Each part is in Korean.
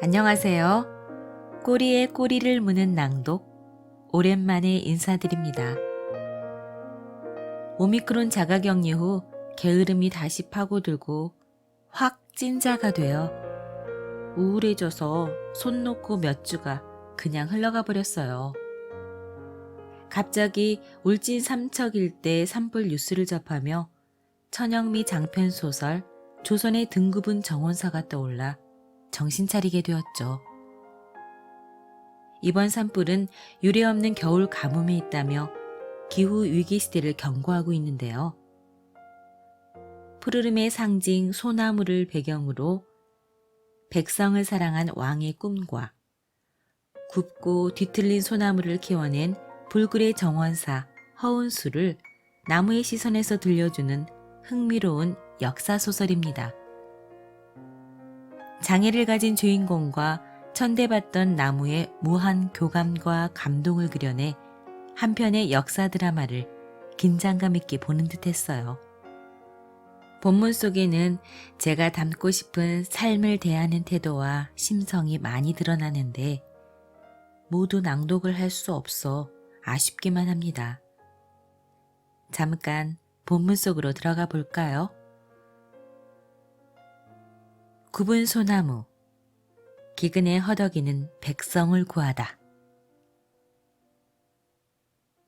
안녕하세요. 꼬리에 꼬리를 무는 낭독, 오랜만에 인사드립니다. 오미크론 자가격리 후 게으름이 다시 파고들고 확 찐자가 되어 우울해져서 손 놓고 몇 주가 그냥 흘러가 버렸어요. 갑자기 울진 삼척 일대 산불 뉴스를 접하며 천영미 장편 소설 조선의 등급은 정원사가 떠올라 정신 차리게 되었죠. 이번 산불은 유례없는 겨울 가뭄이 있다며 기후 위기 시대를 경고하고 있는데요. 푸르름의 상징 소나무를 배경으로 백성을 사랑한 왕의 꿈과 굽고 뒤틀린 소나무를 키워낸 불굴의 정원사 허운수를 나무의 시선에서 들려주는 흥미로운 역사소설입니다. 장애를 가진 주인공과 천대받던 나무의 무한 교감과 감동을 그려내 한편의 역사 드라마를 긴장감 있게 보는 듯 했어요. 본문 속에는 제가 담고 싶은 삶을 대하는 태도와 심성이 많이 드러나는데 모두 낭독을 할 수 없어 아쉽기만 합니다. 잠깐 본문 속으로 들어가 볼까요? 굽은 소나무, 기근에 허덕이는 백성을 구하다.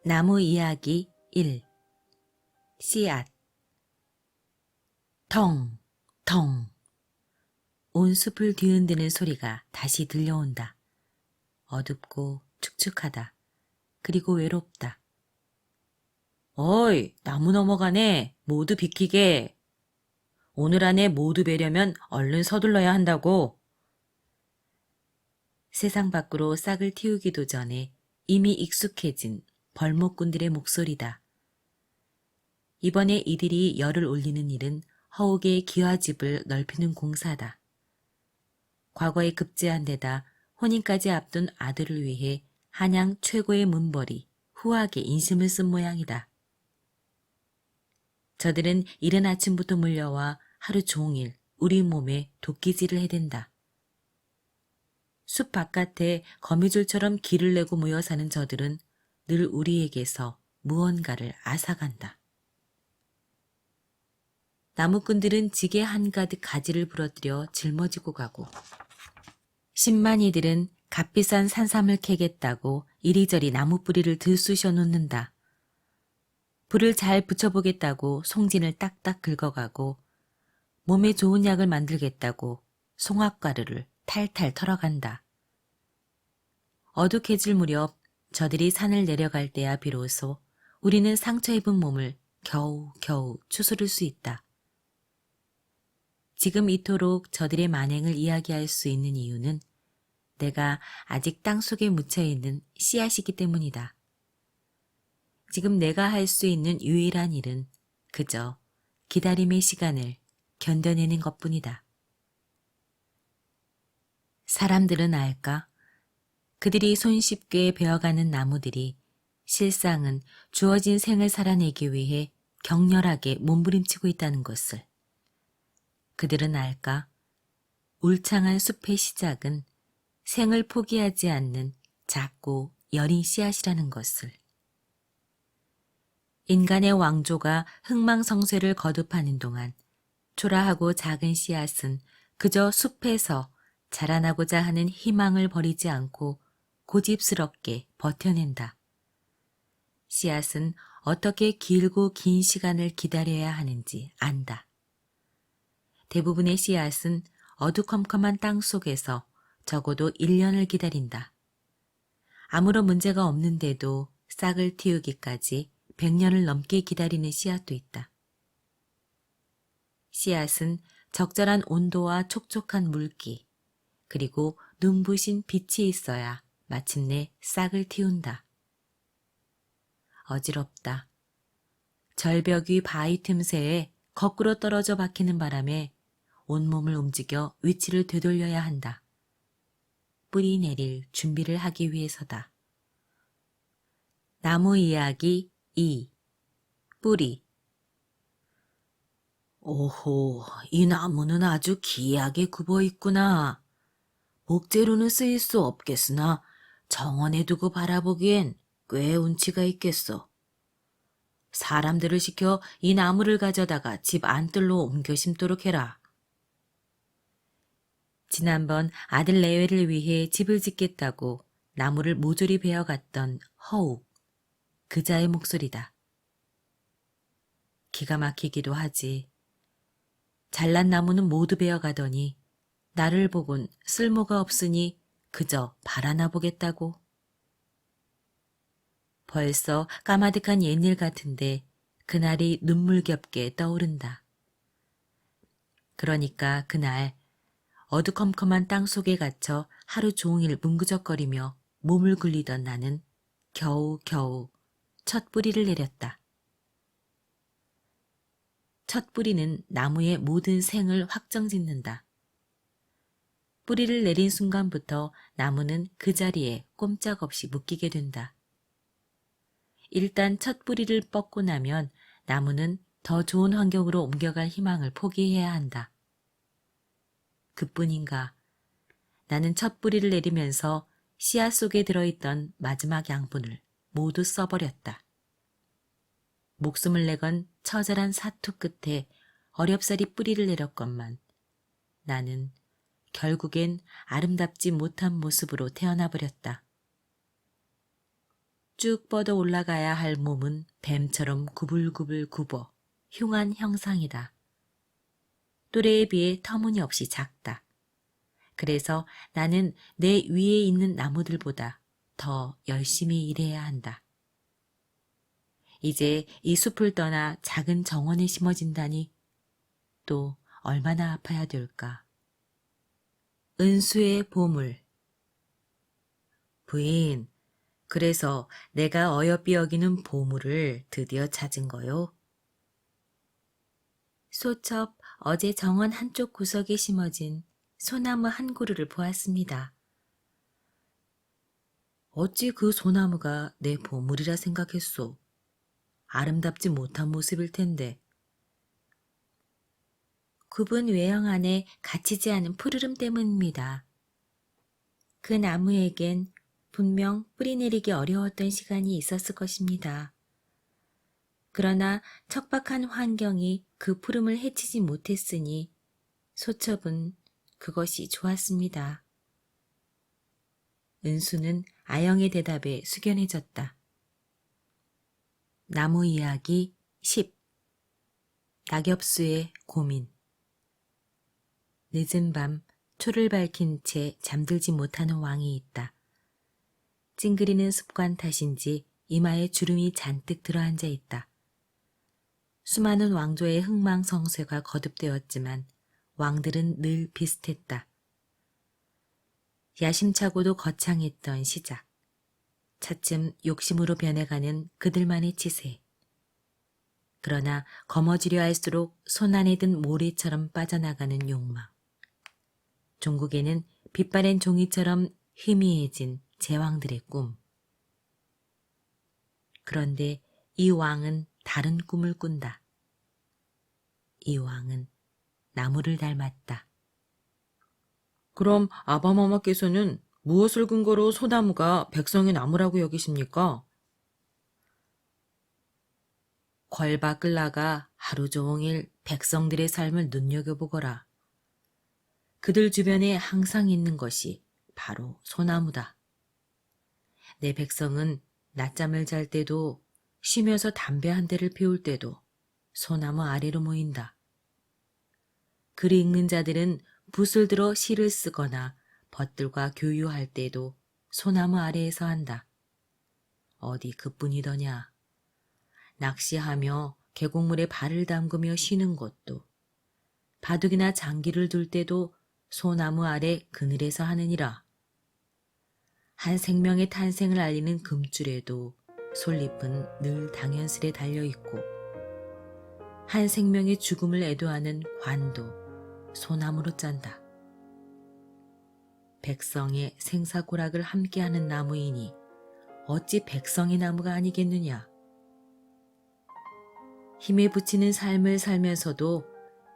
나무 이야기 1. 씨앗. 텅, 텅. 온 숲을 뒤흔드는 소리가 다시 들려온다. 어둡고 축축하다. 그리고 외롭다. 어이, 나무 넘어가네. 모두 비키게. 오늘 안에 모두 베려면 얼른 서둘러야 한다고. 세상 밖으로 싹을 틔우기도 전에 이미 익숙해진 벌목꾼들의 목소리다. 이번에 이들이 열을 올리는 일은 허욱의 기와집을 넓히는 공사다. 과거에 급제한 데다 혼인까지 앞둔 아들을 위해 한양 최고의 문벌이 후하게 인심을 쓴 모양이다. 저들은 이른 아침부터 몰려와 하루 종일 우리 몸에 도끼질을 해댄다. 숲 바깥에 거미줄처럼 길을 내고 모여 사는 저들은 늘 우리에게서 무언가를 앗아간다. 나무꾼들은 지게 한가득 가지를 부러뜨려 짊어지고 가고 신만이들은 값비싼 산삼을 캐겠다고 이리저리 나무 뿌리를 들쑤셔 놓는다. 불을 잘 붙여보겠다고 송진을 딱딱 긁어가고 몸에 좋은 약을 만들겠다고 송화가루를 탈탈 털어간다. 어둑해질 무렵 저들이 산을 내려갈 때야 비로소 우리는 상처 입은 몸을 겨우겨우 추스를 수 있다. 지금 이토록 저들의 만행을 이야기할 수 있는 이유는 내가 아직 땅속에 묻혀있는 씨앗이기 때문이다. 지금 내가 할 수 있는 유일한 일은 그저 기다림의 시간을 견뎌내는 것뿐이다. 사람들은 알까? 그들이 손쉽게 베어가는 나무들이 실상은 주어진 생을 살아내기 위해 격렬하게 몸부림치고 있다는 것을. 그들은 알까? 울창한 숲의 시작은 생을 포기하지 않는 작고 여린 씨앗이라는 것을. 인간의 왕조가 흥망성쇠를 거듭하는 동안 초라하고 작은 씨앗은 그저 숲에서 자라나고자 하는 희망을 버리지 않고 고집스럽게 버텨낸다. 씨앗은 어떻게 길고 긴 시간을 기다려야 하는지 안다. 대부분의 씨앗은 어두컴컴한 땅 속에서 적어도 1년을 기다린다. 아무런 문제가 없는데도 싹을 틔우기까지 100년을 넘게 기다리는 씨앗도 있다. 씨앗은 적절한 온도와 촉촉한 물기, 그리고 눈부신 빛이 있어야 마침내 싹을 틔운다. 어지럽다. 절벽 위 바위 틈새에 거꾸로 떨어져 박히는 바람에 온몸을 움직여 위치를 되돌려야 한다. 뿌리 내릴 준비를 하기 위해서다. 나무 이야기 2. 뿌리. 오호, 이 나무는 아주 기이하게 굽어 있구나. 목재로는 쓰일 수 없겠으나 정원에 두고 바라보기엔 꽤 운치가 있겠소. 사람들을 시켜 이 나무를 가져다가 집 안뜰로 옮겨 심도록 해라. 지난번 아들 내외를 위해 집을 짓겠다고 나무를 모조리 베어갔던 허욱, 그자의 목소리다. 기가 막히기도 하지. 잘난 나무는 모두 베어가더니 나를 보곤 쓸모가 없으니 그저 바라나 보겠다고. 벌써 까마득한 옛일 같은데 그날이 눈물겹게 떠오른다. 그러니까 그날 어두컴컴한 땅속에 갇혀 하루 종일 뭉그적거리며 몸을 굴리던 나는 겨우겨우 첫 뿌리를 내렸다. 첫 뿌리는 나무의 모든 생을 확정짓는다. 뿌리를 내린 순간부터 나무는 그 자리에 꼼짝없이 묶이게 된다. 일단 첫 뿌리를 뻗고 나면 나무는 더 좋은 환경으로 옮겨갈 희망을 포기해야 한다. 그뿐인가. 나는 첫 뿌리를 내리면서 씨앗 속에 들어있던 마지막 양분을 모두 써버렸다. 목숨을 내건 처절한 사투 끝에 어렵사리 뿌리를 내렸건만 나는 결국엔 아름답지 못한 모습으로 태어나 버렸다. 쭉 뻗어 올라가야 할 몸은 뱀처럼 구불구불 굽어 흉한 형상이다. 또래에 비해 터무니없이 작다. 그래서 나는 내 위에 있는 나무들보다 더 열심히 일해야 한다. 이제 이 숲을 떠나 작은 정원에 심어진다니 또 얼마나 아파야 될까. 은수의 보물. 부인, 그래서 내가 어여삐 여기는 보물을 드디어 찾은 거요. 소첩 어제 정원 한쪽 구석에 심어진 소나무 한 그루를 보았습니다. 어찌 그 소나무가 내 보물이라 생각했소? 아름답지 못한 모습일 텐데. 굽은 외형 안에 갇히지 않은 푸르름 때문입니다. 그 나무에겐 분명 뿌리 내리기 어려웠던 시간이 있었을 것입니다. 그러나 척박한 환경이 그 푸름을 해치지 못했으니 소첩은 그것이 좋았습니다. 은수는 아영의 대답에 숙연해졌다. 나무 이야기 10. 낙엽수의 고민. 늦은 밤 초를 밝힌 채 잠들지 못하는 왕이 있다. 찡그리는 습관 탓인지 이마에 주름이 잔뜩 들어앉아 있다. 수많은 왕조의 흥망성쇠가 거듭되었지만 왕들은 늘 비슷했다. 야심차고도 거창했던 시작. 차츰 욕심으로 변해가는 그들만의 치세. 그러나 거머쥐려 할수록 손안에 든 모래처럼 빠져나가는 욕망. 종국에는 빛바랜 종이처럼 희미해진 제왕들의 꿈. 그런데 이 왕은 다른 꿈을 꾼다. 이 왕은 나무를 닮았다. 그럼 아바마마께서는 무엇을 근거로 소나무가 백성의 나무라고 여기십니까? 걸박을 나가 하루 종일 백성들의 삶을 눈여겨보거라. 그들 주변에 항상 있는 것이 바로 소나무다. 내 백성은 낮잠을 잘 때도 쉬면서 담배 한 대를 피울 때도 소나무 아래로 모인다. 글 읽는 자들은 붓을 들어 시를 쓰거나 벗들과 교유할 때도 소나무 아래에서 한다. 어디 그뿐이더냐. 낚시하며 계곡물에 발을 담그며 쉬는 것도, 바둑이나 장기를 둘 때도 소나무 아래 그늘에서 하느니라. 한 생명의 탄생을 알리는 금줄에도 솔잎은 늘 당연스레 달려있고, 한 생명의 죽음을 애도하는 관도 소나무로 짠다. 백성의 생사고락을 함께하는 나무이니 어찌 백성의 나무가 아니겠느냐. 힘에 부치는 삶을 살면서도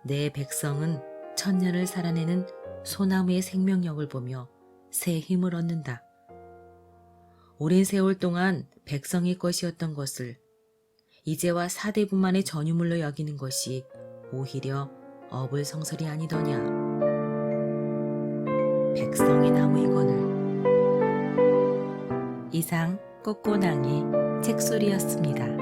내 백성은 천년을 살아내는 소나무의 생명력을 보며 새 힘을 얻는다. 오랜 세월 동안 백성의 것이었던 것을 이제와 사대부만의 전유물로 여기는 것이 오히려 어불성설이 아니더냐. 백성의 나무이거늘. 이상 꽃꼬낭의 책소리였습니다.